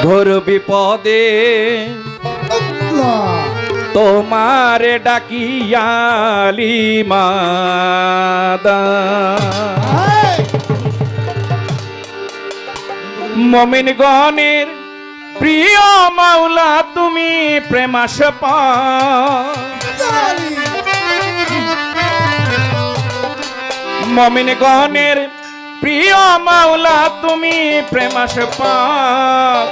ঘোর বিপদে তোমার ডাকিয়ালি মাদা মমিন গণের প্রিয় মাওলা তুমি প্রেমাস্পদ মমিন গণের প্রিয় মাওলা তুমি প্রেমাস্পদ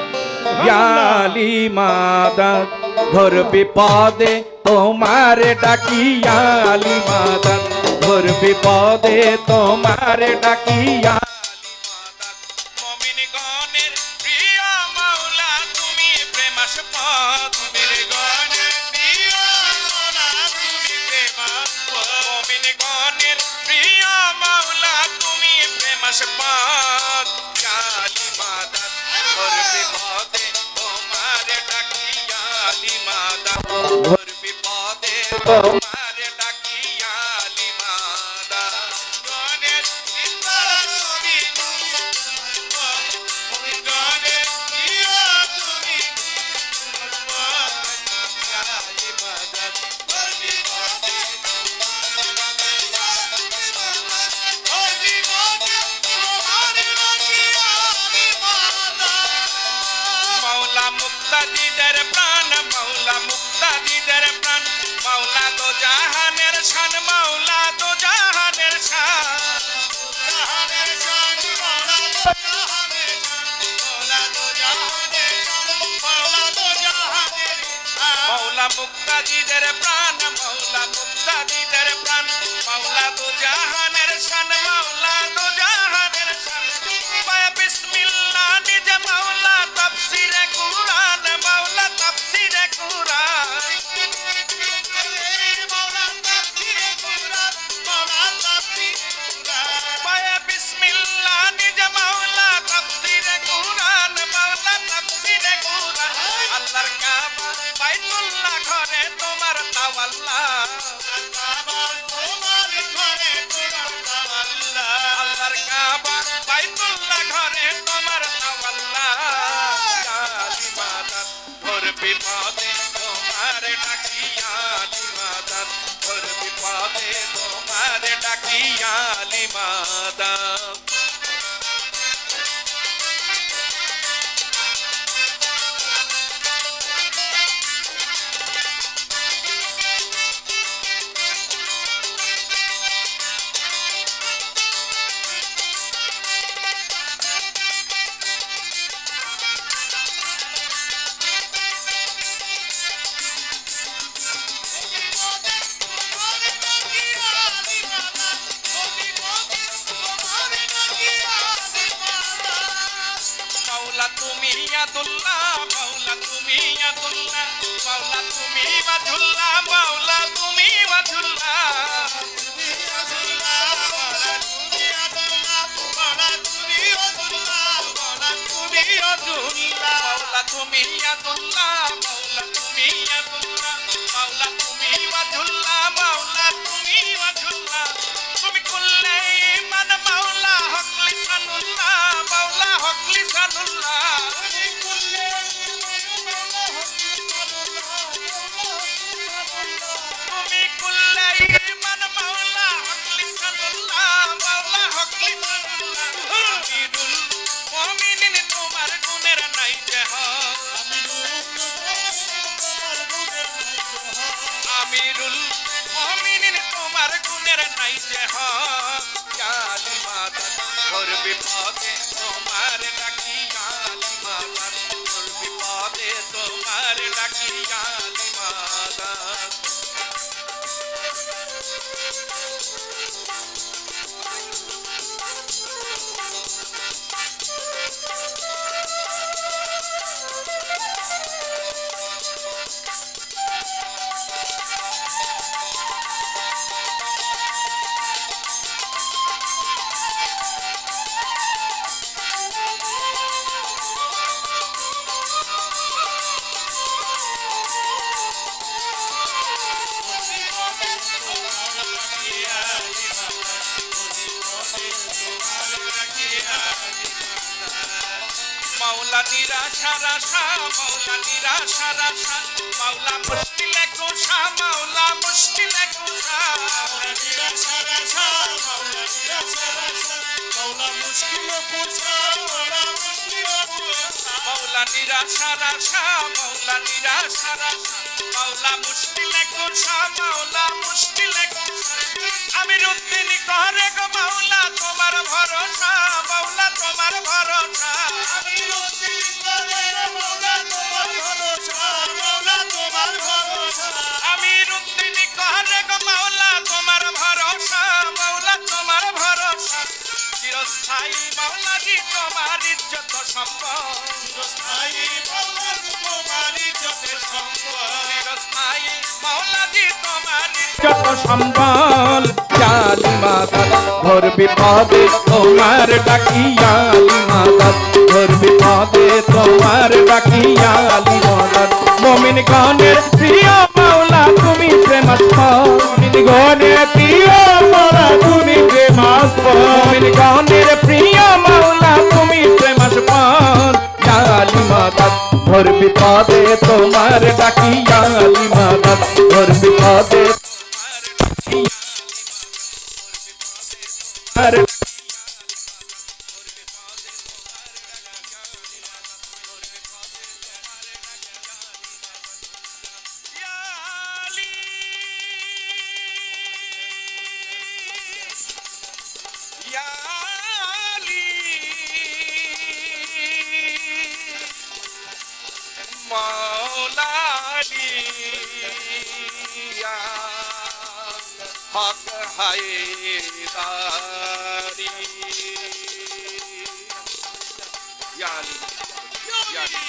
ইয়ালি মাদাত ঘোর বিপদে তোমার ডাকিয়ালি মাদাত ঘোর বিপদে তোমার ডাকিয়া মমিন গণের প্রিয় মাওলা তুমি প্রেমাস্পদ মমিন গণের প্রিয় মাওলা তুমি প্রেমাস্পদ মমিন গণের প্রিয় মাওলা তুমি প্রেমাস্পদ ইয়ালি মাদাত ঘোর বিপদে তোমার ডাকিয়ালি মাদাত ঘোর বিপদে তোমার ডাকিয়ালি মাদাত গণের মুক্তাদিদের প্রাণ মাওলা মুক্তাদিদের প্রাণ মাওলা দো জাহানের শান মাওলা দো জাহানের শান জাহানের শান মাওলা দো জাহানের শান মাওলা দো জাহানের শান মাওলা দো জাহানের মাওলা মুক্তাদিদের প্রাণ মাওলা মুক্তাদিদের প্রাণ মাওলা দো জাহানের শান মাওলা দো জাহানের শান পায়া বিসমিল্লাহ নিজ মাওলা তাফসীরে কুরআন মাওলা তাফসীরে কুরআন মাওলা তাফসীরে কুরআন মাওলা তাফসীরে কুরআন পায়া বিসমিল্লাহ নিজ মাওলা তাফসীরে কুরআন মাওলা তাফসীরে কুরআন আল্লাহর কাবা বাইতুল্লাহ ঘরে তোমার তাওয়াল্লা কাবা তোমার ঘরে তোমার তাওয়াল্লা আল্লাহর কাবা বাইতুল্লাহ ঘরে তোমার তাওয়াল্লা ইয়ালি মাদাত ঘোর বিপদে তোমার ডাকিয়ালি মাদাত ঘোর বিপদে তোমার ডাকিয়ালি মাদাত তুমি ইয়াদুল্লাহ মাওলা তুমি ইয়াদুল্লাহ মাওলা তুমি ওয়াজুল্লাহ মাওলা তুমি ওয়াজুল্লাহ তুমি ইয়াদুল্লাহ মাওলা তুমি ইয়াদুল্লাহ মাওলা তুমি ওয়াজুল্লাহ মাওলা তুমি ওয়াজুল্লাহ মাওলা তুমি ইয়াদুল্লাহ মাওলা তুমি ইয়াদুল্লাহ মাওলা তুমি ওয়াজুল্লাহ মাওলা তুমি ওয়াজুল্লাহ তুমি কুল্লে মান মাওলা হক লিসানুল্লাহ মাওলা হক লিসানুল্লাহ তুমি কুল্লে মান মাওলা হক লিসানুল্লাহ মাওলা হক লিসানুল্লাহ আমিরুল মুমিনিন তোমার গুণের নাই যে আমিরুল মুমিনিন তোমার গুণের নাই যে ইয়ালি মাদাত ঘোর বিপদে তোমার ডাকিয়ালি মাদাত ঘোর বিপদে তোমার ডাকিয়ালি মাদাত মাওলা নিরাশা রাশা মাওলা নিরাশা রাশা মাওলা মুশকিলে কুশা মাওলা মুশকিলে কুশা মাওলা নিরাশা রাশা মাওলা নিরাশা রাশা মাওলা মুশকিলে কুশা মাওলা মুশকিলে কুশা মাওলা নিরাশা রাশা মাওলা নিরাশা রাশা মাওলা মুশকিলে কুশা মাওলা মুশকিলে কুশা আমি রুদ্দিনী করে গো মাওলা তোমার ভরসা মাওলা তোমার ভরসা আমি রুদ্দিনী করে মাওলা তোমার ভরসা মাওলা তোমার ভরসা আমি রুদ্দিনী করে গো মাওলা তোমার ভরসা মাওলা তোমার ভরসা চিরস্থায়ী মাওলা জি তোমার ইজ্জত সম্পদ চিরস্থায়ী মাওলা জি তোমার ইজ্জত সম্পদ চিরস্থায়ী মাওলা জি তোমার ইজ্জত সম্পদ জালি মাতা ঘোর বিপদে তোমার ডাকিয়ালি মাতা ঘোর বিপদে তোমার ডাকিয়ালি মাতা মুমিন গণের প্রিয় মাওলা তুমি প্রেমাস্পদ মুমিন গণের প্রিয় মাওলা তুমি প্রেমাস্পদ মুমিন গণের প্রিয় মাওলা তুমি প্রেমাস্পদ জালি মাতা ঘোর বিপদে তোমার ডাকিয়ালি মাতা ঘোর বিপদে তোমার মৌলালি হক হায়দারি ইয়ালি ইয়ালি